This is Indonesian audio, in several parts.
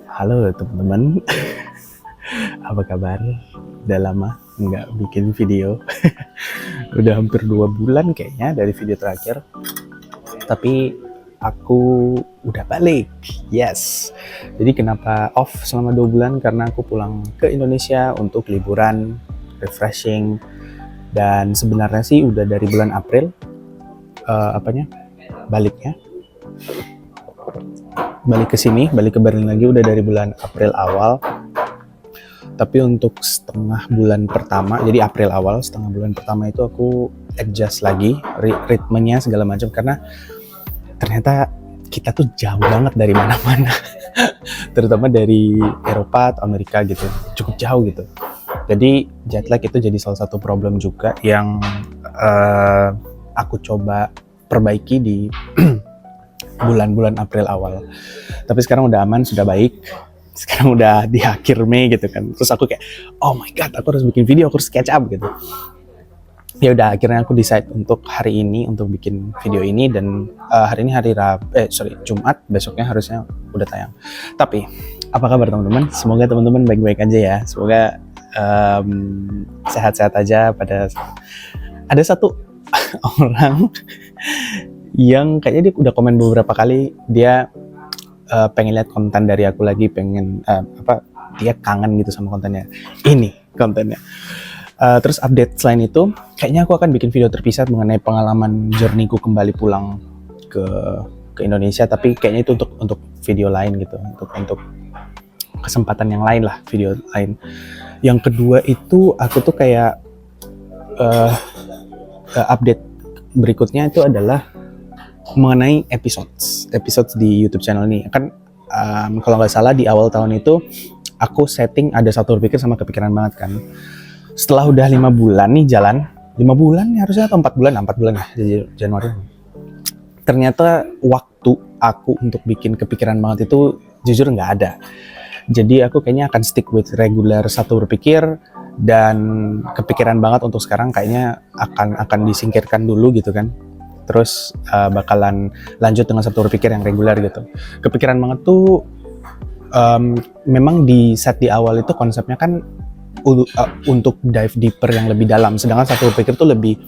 Halo teman-teman, apa kabar? Udah lama nggak bikin video. Udah hampir 2 bulan kayaknya dari video terakhir. Tapi aku udah balik, yes. Jadi kenapa off selama 2 bulan? Karena aku pulang ke Indonesia untuk liburan, refreshing. Dan sebenarnya sih udah dari bulan April, baliknya. Balik ke sini, balik ke Berlin lagi udah dari bulan April awal. Tapi untuk setengah bulan pertama, jadi April awal, setengah bulan pertama itu aku adjust lagi ritmenya segala macam karena ternyata kita tuh jauh banget dari mana-mana. Terutama dari Eropa atau Amerika gitu, cukup jauh gitu. Jadi jet lag itu jadi salah satu problem juga yang aku coba perbaiki di bulan-bulan April awal. Tapi sekarang udah aman, sudah baik. Sekarang udah di akhir Mei gitu kan. Terus aku kayak, oh my god, aku harus bikin video, aku harus catch up gitu. Ya udah, akhirnya aku decide untuk hari ini untuk bikin video ini dan hari ini Jumat, besoknya harusnya udah tayang. Tapi apa kabar teman-teman? Semoga teman-teman baik-baik aja ya. Semoga sehat-sehat aja. Ada satu orang yang kayaknya dia udah komen beberapa kali, dia pengen lihat konten dari aku lagi, dia kangen gitu sama kontennya. Ini kontennya. Terus update selain itu, kayaknya aku akan bikin video terpisah mengenai pengalaman journey-ku kembali pulang ke Indonesia, tapi kayaknya itu untuk video lain gitu, untuk kesempatan yang lain lah, video lain. Yang kedua itu aku tuh kayak update berikutnya itu adalah mengenai episodes di YouTube channel ini. Kan kalau nggak salah di awal tahun itu aku setting ada satu berpikir sama kepikiran banget kan. Setelah udah 5 bulan nih jalan, 5 bulan nih harusnya atau 4 bulan ya, Januari. Ternyata waktu aku untuk bikin kepikiran banget itu jujur nggak ada. Jadi aku kayaknya akan stick with regular satu berpikir, dan kepikiran banget untuk sekarang kayaknya akan disingkirkan dulu gitu kan. Terus bakalan lanjut dengan satu berpikir yang reguler gitu. Kepikiran banget tuh memang di set di awal itu konsepnya kan untuk dive deeper yang lebih dalam, sedangkan satu berpikir tuh lebih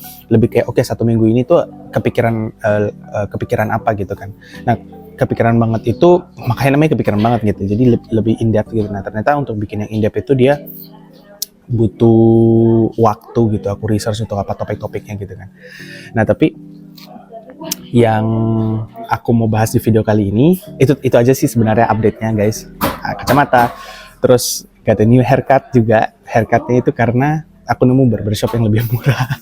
kayak oke, 1 minggu ini tuh kepikiran apa gitu kan. Nah, kepikiran banget itu makanya namanya kepikiran banget gitu, jadi lebih in depth gitu. Nah, ternyata untuk bikin yang in depth itu dia butuh waktu gitu, aku research untuk apa topik-topiknya gitu kan. Nah, tapi yang aku mau bahas di video kali ini itu aja sih sebenarnya update-nya guys. Kacamata, terus got a new haircut juga. Haircutnya itu karena aku nemu barbershop yang lebih murah.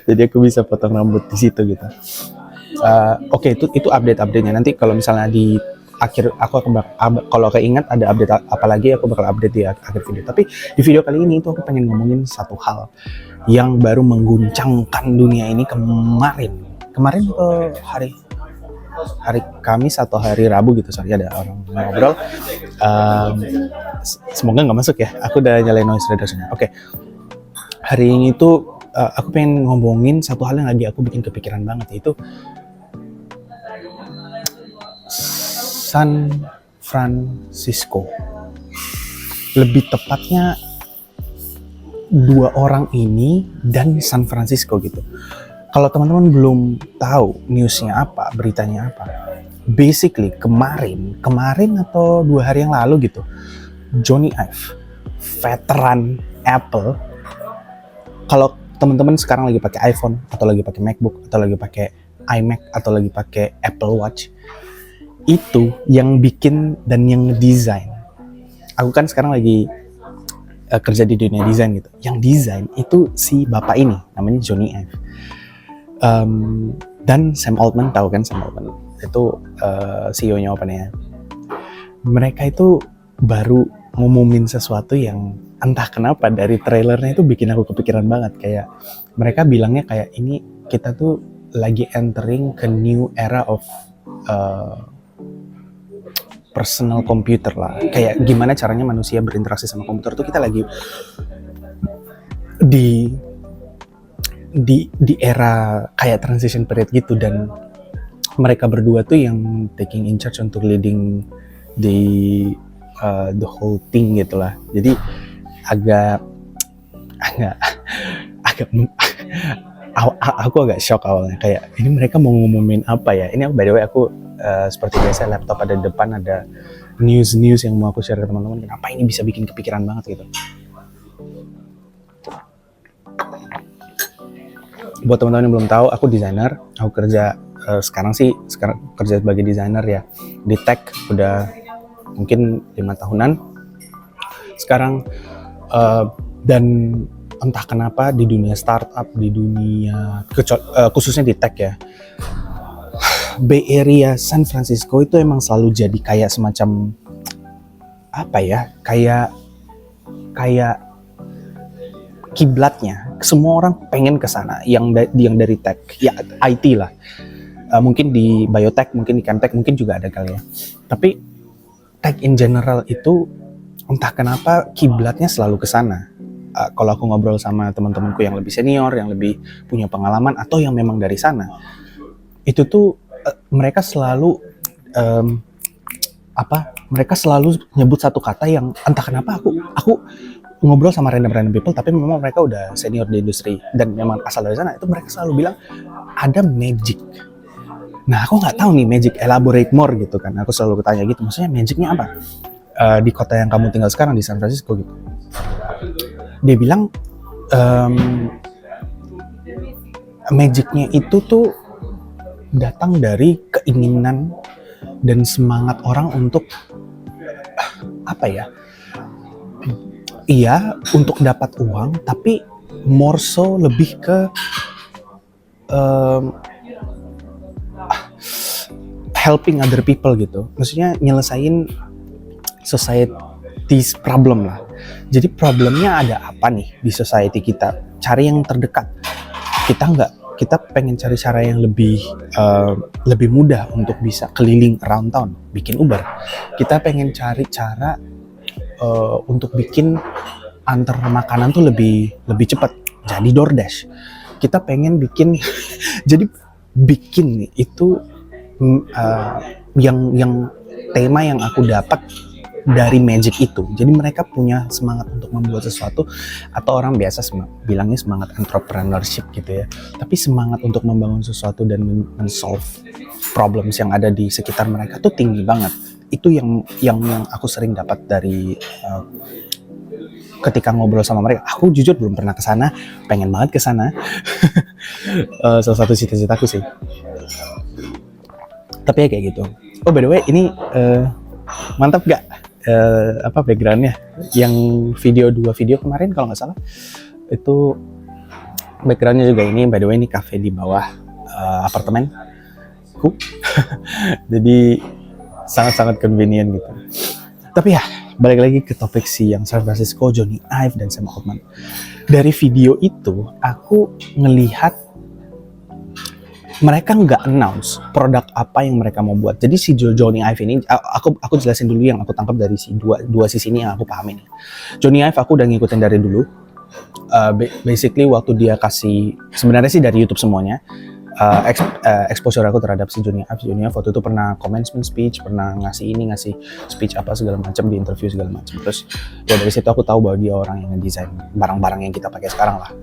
Jadi aku bisa potong rambut di situ gitu. Oke, itu update-nya. Nanti kalau misalnya di akhir aku kalau keingat ada update apa lagi, aku bakal update di akhir video. Tapi di video kali ini itu aku pengen ngomongin satu hal yang baru mengguncangkan dunia ini kemarin hari Kamis atau hari Rabu gitu, ada orang ngobrol. Semoga nggak masuk ya, aku udah nyalain noise reduction. Oke. Hari ini tuh aku pengen ngomongin satu hal yang lagi aku bikin kepikiran banget, yaitu San Francisco. Lebih tepatnya 2 orang ini dan San Francisco gitu. Kalau teman-teman belum tahu newsnya apa, beritanya apa, basically kemarin atau 2 hari yang lalu gitu, Jony Ive, veteran Apple. Kalau teman-teman sekarang lagi pakai iPhone atau lagi pakai MacBook atau lagi pakai iMac atau lagi pakai Apple Watch, itu yang bikin dan yang ngedesain. Aku kan sekarang lagi kerja di dunia desain gitu. Yang desain itu si bapak ini, namanya Jony Ive. Dan Sam Altman, tahu kan Sam Altman itu CEO-nya OpenAI. Mereka itu baru ngumumin sesuatu yang entah kenapa dari trailernya itu bikin aku kepikiran banget. Kayak mereka bilangnya kayak ini kita tuh lagi entering ke new era of personal computer lah. Kayak gimana caranya manusia berinteraksi sama komputer tuh kita lagi di era kayak transition period gitu, dan mereka berdua tuh yang taking in charge untuk leading the the whole thing gitulah. Jadi agak agak agak aku agak shock awalnya, kayak ini mereka mau ngumumin apa ya. Ini by the way aku seperti biasa laptop ada di depan, ada news yang mau aku share ke teman-teman. Kenapa ini bisa bikin kepikiran banget gitu. Buat teman-teman yang belum tahu, aku desainer. Aku kerja sekarang kerja sebagai desainer ya di tech udah mungkin 5 tahunan sekarang, dan entah kenapa di dunia startup, di dunia khususnya di tech ya, Bay Area San Francisco itu emang selalu jadi kayak semacam apa ya, kayak kiblatnya. Semua orang pengen ke sana yang dari tech ya, IT lah. Mungkin di biotech, mungkin di chemtech, mungkin juga ada kali ya. Tapi tech in general itu entah kenapa kiblatnya selalu ke sana. Kalau aku ngobrol sama teman-temanku yang lebih senior, yang lebih punya pengalaman atau yang memang dari sana, itu tuh mereka selalu mereka selalu nyebut satu kata yang entah kenapa aku ngobrol sama random people, tapi memang mereka udah senior di industri dan memang asal dari sana, itu mereka selalu bilang ada magic. Nah, aku nggak tahu nih magic, elaborate more gitu kan. Aku selalu tanya gitu, maksudnya magicnya apa di kota yang kamu tinggal sekarang di San Francisco gitu. Dia bilang magicnya itu tuh datang dari keinginan dan semangat orang untuk untuk dapat uang, tapi more so lebih ke helping other people gitu. Maksudnya nyelesain society's problem lah. Jadi problemnya ada apa nih di society kita? Cari yang terdekat. Kita pengen cari cara yang lebih mudah untuk bisa keliling around town, bikin Uber. Kita pengen cari cara untuk bikin antar makanan tuh lebih cepat, jadi DoorDash. Kita pengen bikin jadi bikin itu yang tema yang aku dapat dari magic itu. Jadi mereka punya semangat untuk membuat sesuatu, atau orang biasa bilangnya semangat entrepreneurship gitu ya. Tapi semangat untuk membangun sesuatu dan men-solve problems yang ada di sekitar mereka tuh tinggi banget. Itu yang aku sering dapat dari ketika ngobrol sama mereka. Aku jujur belum pernah ke sana, pengen banget ke sana. Salah satu cita-citaku sih. Tapi ya kayak gitu. Oh, by the way, ini mantap gak backgroundnya? Yang 2 video kemarin kalau nggak salah itu backgroundnya juga ini. By the way, ini cafe di bawah apartemenku. Jadi sangat-sangat convenient gitu. Tapi ya, balik lagi ke topik yang San Francisco, Jony Ive dan Sam Altman. Dari video itu aku ngelihat mereka nggak announce produk apa yang mereka mau buat. Jadi si Jony Ive ini, aku jelasin dulu yang aku tangkap dari dua sisi ini yang aku pahami nih. Jony Ive aku udah ngikutin dari dulu. Basically waktu dia kasih, sebenarnya sih dari YouTube semuanya, exposure aku terhadap si Jony Ive waktu itu pernah commencement speech, pernah ngasih speech apa segala macam di interview segala macam. Terus ya dari situ aku tahu bahwa dia orang yang ngedesain barang-barang yang kita pakai sekarang lah,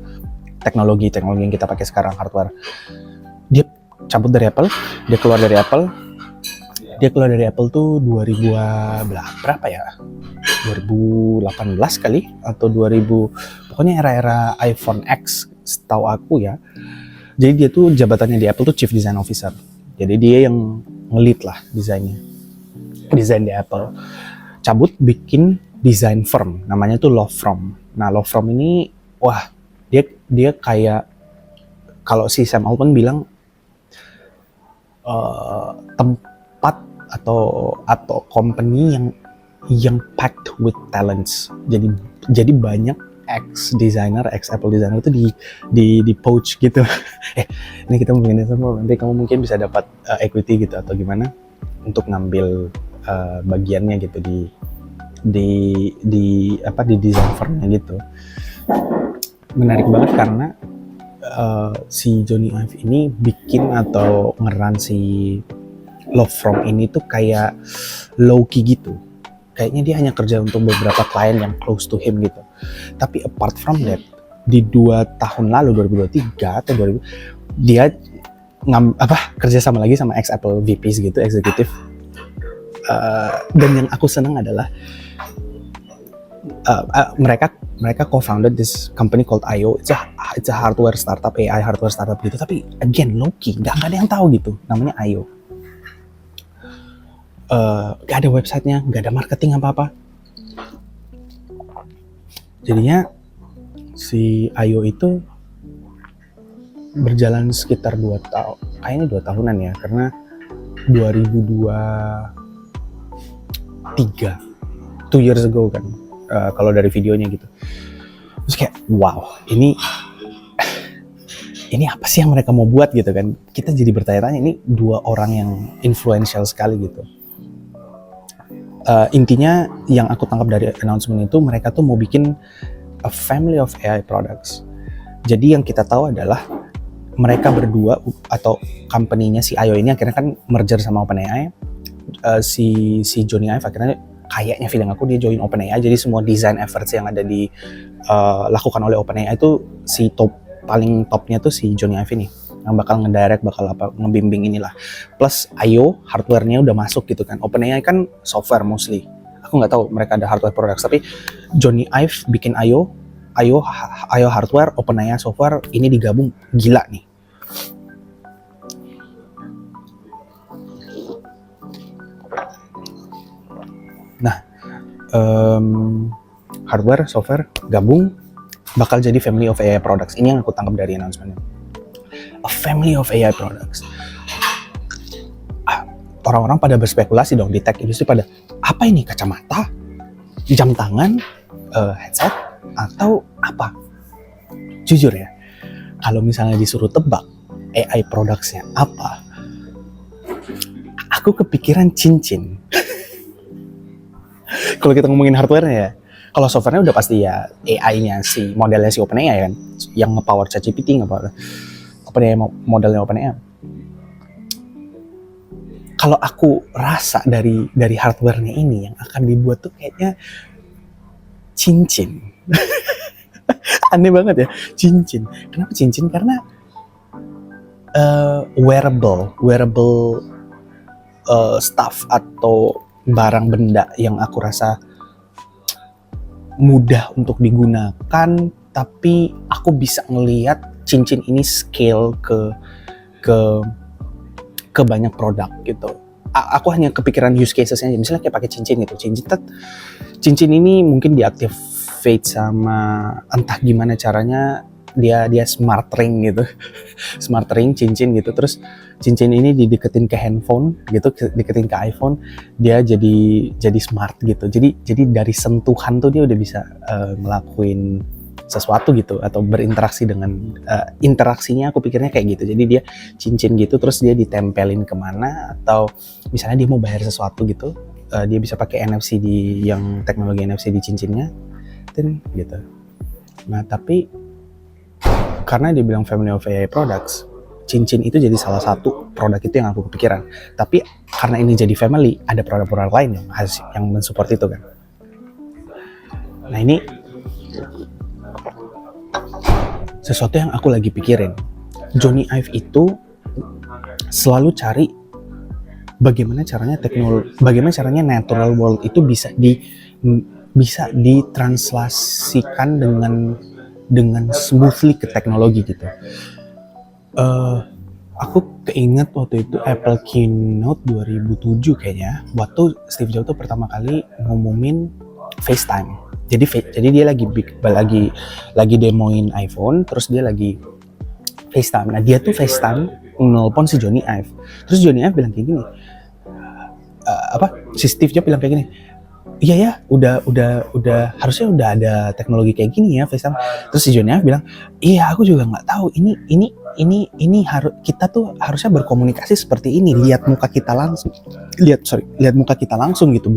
teknologi yang kita pakai sekarang, hardware. Dia cabut dari Apple, dia keluar dari Apple tuh 2000 berapa ya? 2018 kali atau 2000, pokoknya era-era iPhone X setahu aku ya. Jadi dia tuh jabatannya di Apple tuh Chief Design Officer. Jadi dia yang nge-lead lah desain di Apple. Cabut bikin design firm, namanya tuh Lovefrom. Nah, Lovefrom ini dia kayak, kalau si Sam Altman bilang tempat atau company yang packed with talents. Jadi banyak ex-Apple designer itu di poach gitu. Ini kita mungkin nanti kamu mungkin bisa dapat equity gitu atau gimana untuk ngambil bagiannya gitu di design firmnya gitu. Menarik banget karena si Jony Ive ini bikin atau ngeran si Lovefrom ini tuh kayak low key gitu. kayaknya dia hanya kerja untuk beberapa klien yang close to him gitu. Tapi apart from that, di 2 tahun lalu 2023 atau 2000 dia kerja sama lagi sama ex Apple VPs gitu, eksekutif. Dan yang aku senang adalah mereka co-founded this company called IO. It's a hardware startup, AI hardware startup gitu. Tapi again low key, nggak ada yang tahu gitu. Namanya IO. Gak ada websitenya, gak ada marketing apa-apa. Jadinya si IO itu berjalan sekitar 2 tahun, kayaknya 2 tahunan ya, karena 2023, 2 years ago kan, kalau dari videonya gitu. Terus kayak wow, ini apa sih yang mereka mau buat gitu kan. Kita jadi bertanya-tanya, ini 2 orang yang influential sekali gitu. Intinya yang aku tangkap dari announcement itu, mereka tuh mau bikin a family of AI products. Jadi yang kita tahu adalah mereka berdua atau company-nya si IO ini akhirnya kan merger sama OpenAI. Si Jony Ive akhirnya, kayaknya feeling aku, dia join OpenAI. Jadi semua design efforts yang ada lakukan oleh OpenAI itu paling topnya tuh si Jony Ive ini yang bakal ngedirect, bakal ngebimbing inilah. Plus IO hardware-nya udah masuk gitu kan. OpenAI kan software mostly. Aku nggak tahu mereka ada hardware products, tapi Jony Ive bikin IO hardware, OpenAI software, ini digabung, gila nih. Nah, hardware, software gabung bakal jadi family of AI products. Ini yang aku tangkap dari announcement-nya. A family of AI products. Orang-orang pada berspekulasi dong di tech industry, pada apa ini, kacamata, jam tangan, headset, atau apa? Jujur ya, kalau misalnya disuruh tebak AI products-nya apa, aku kepikiran cincin. Kalau kita ngomongin hardware-nya ya, kalau software-nya udah pasti ya AI-nya, si modelnya si OpenAI kan, yang nge-power ChatGPT, modelnya OpenAI. Kalau aku rasa dari hardware-nya ini yang akan dibuat tuh kayaknya cincin. Aneh banget ya, cincin. Kenapa cincin? Karena wearable stuff atau barang benda yang aku rasa mudah untuk digunakan, tapi aku bisa ngelihat cincin ini scale ke banyak produk gitu. Aku hanya kepikiran use cases-nya aja. Misalnya kayak pakai cincin gitu. Cincin ini mungkin diactivate sama entah gimana caranya, dia smart ring gitu. Smart ring cincin gitu. Terus cincin ini dideketin ke handphone gitu, deketin ke iPhone, dia jadi smart gitu. Jadi dari sentuhan tuh dia udah bisa ngelakuin sesuatu gitu, atau berinteraksi dengan interaksinya aku pikirnya kayak gitu. Jadi dia cincin gitu, terus dia ditempelin kemana, atau misalnya dia mau bayar sesuatu gitu, dia bisa pakai NFC yang teknologi NFC di cincinnya, dan gitu. Nah tapi karena dia bilang family of AI products, cincin itu jadi salah satu produk itu yang aku kepikiran. Tapi karena ini jadi family, ada produk-produk lain yang mensupport itu kan. Nah ini sesuatu yang aku lagi pikirin. Jony Ive itu selalu cari bagaimana caranya natural world itu bisa ditranslasikan dengan smoothly ke teknologi gitu. Aku keinget waktu itu Apple Keynote 2007 kayaknya, waktu Steve Jobs tuh pertama kali ngumumin FaceTime. Jadi dia lagi demoin iPhone, terus dia lagi FaceTime. Nah dia tuh FaceTime nelpon si Jony Ive. Terus Jony Ive bilang kayak gini, si Steve Jobs bilang kayak gini, iya ya, udah harusnya udah ada teknologi kayak gini ya FaceTime. Terus si Jony Ive bilang, iya aku juga nggak tahu, ini kita tuh harusnya berkomunikasi seperti ini, lihat muka kita langsung gitu,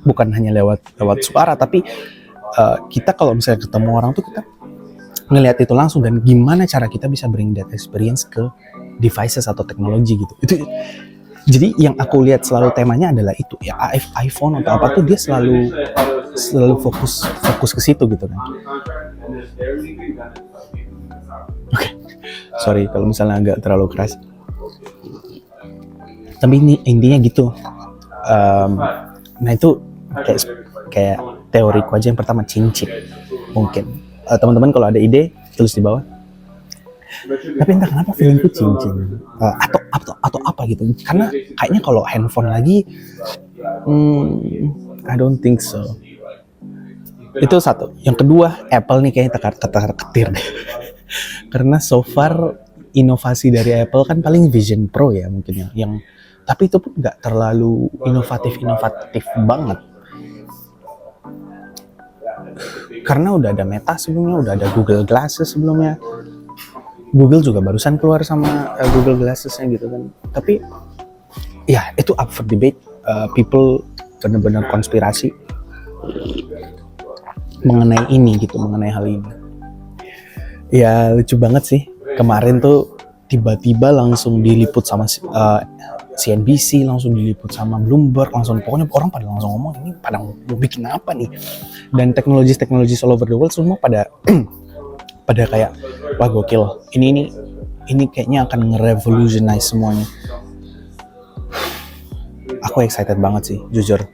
bukan hanya lewat suara, tapi kita kalau misalnya ketemu orang tuh kita ngelihat itu langsung, dan gimana cara kita bisa bring that experience ke devices atau teknologi gitu. Jadi yang aku lihat selalu temanya adalah itu ya, iPhone atau apa tuh dia selalu fokus ke situ gitu kan. Oke, sorry kalau misalnya agak terlalu keras. Tapi ini intinya gitu. Nah itu kayak teoriku aja yang pertama, cincin mungkin. Teman-teman kalau ada ide tulis di bawah. Tapi entah kenapa feelingku cincin atau apa gitu. Karena kayaknya kalau handphone lagi, I don't think so. Itu satu. Yang kedua, Apple nih kayaknya ketar-ketir deh. Karena so far inovasi dari Apple kan paling Vision Pro ya mungkin ya. Tapi itu pun nggak terlalu inovatif banget. Karena udah ada Meta sebelumnya, udah ada Google Glasses sebelumnya. Google juga barusan keluar sama Google Glasses-nya gitu kan. Tapi ya itu up for debate. People benar-benar konspirasi mengenai ini gitu, mengenai hal ini. Ya lucu banget sih. Kemarin tuh tiba-tiba langsung diliput sama CNBC, langsung diliput sama Bloomberg, pokoknya orang pada langsung ngomong ini pada mau bikin apa nih. Dan teknologi all over the world semua pada pada kayak wah gokil. Ini kayaknya akan nge-revolutionize semuanya. Aku excited banget sih, jujur.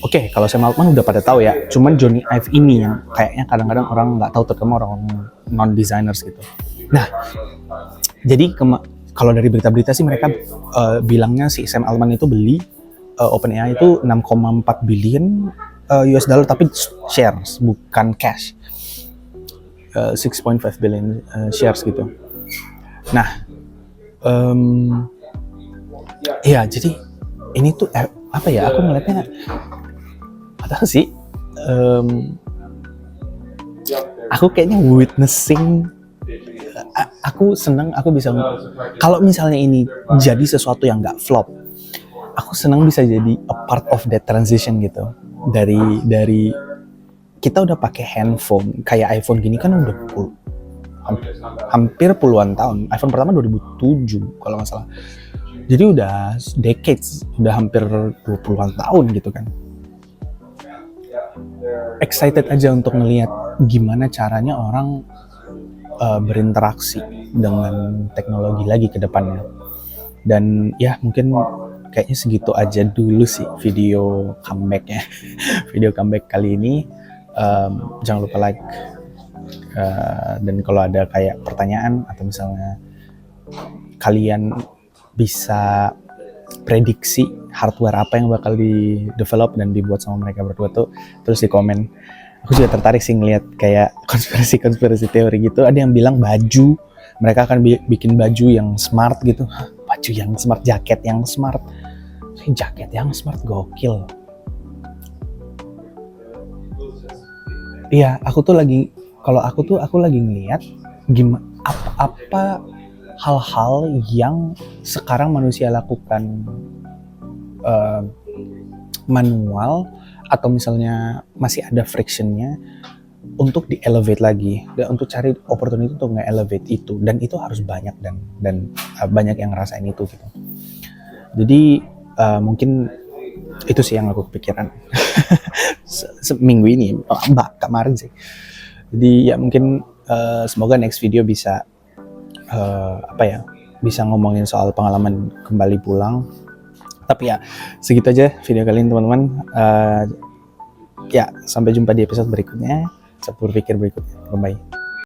Oke, kalau Sam Altman udah pada tahu ya. Cuman Johnny Ive ini yang kayaknya kadang-kadang orang nggak tahu, terutama orang non-designers gitu. Nah, jadi kalau dari berita-berita sih mereka bilangnya si Sam Altman itu beli OpenAI itu 6,4 billion US dollar, tapi shares bukan cash. 6.5 billion shares gitu. Nah, ya jadi ini tuh apa ya? Aku ngeliatnya apa sih? Aku kayaknya witnessing. Aku senang, aku bisa kalau misalnya ini jadi sesuatu yang nggak flop, aku senang bisa jadi a part of that transition gitu. Dari kita udah pakai handphone kayak iPhone gini kan udah hampir puluhan tahun. iPhone pertama 2007 kalau nggak salah. Jadi udah decades, udah hampir 20-an tahun gitu kan. Excited aja untuk ngelihat gimana caranya orang berinteraksi dengan teknologi lagi ke depannya. Dan ya mungkin kayaknya segitu aja dulu sih video comebacknya. Video comeback kali ini. Jangan lupa like. Dan kalau ada kayak pertanyaan atau misalnya kalian bisa prediksi hardware apa yang bakal di develop dan dibuat sama mereka berdua tuh, terus di komen. Aku juga tertarik sih ngeliat kayak konspirasi teori gitu. Ada yang bilang baju, mereka akan bikin baju yang smart gitu. Baju yang smart, jaket yang smart. Jaket yang smart gokil. Iya, aku lagi ngeliat gimana apa hal-hal yang sekarang manusia lakukan manual atau misalnya masih ada frictionnya untuk di-elevate lagi dan untuk cari opportunity untuk nge-elevate itu, dan itu harus banyak dan banyak yang ngerasain itu gitu. Jadi mungkin itu sih yang aku kepikiran seminggu ini, kemarin sih. Jadi ya mungkin semoga next video bisa bisa ngomongin soal pengalaman kembali pulang. Tapi ya segitu aja video kali ini teman-teman. Ya sampai jumpa di episode berikutnya, Sepur Pikir berikutnya. Bye-bye.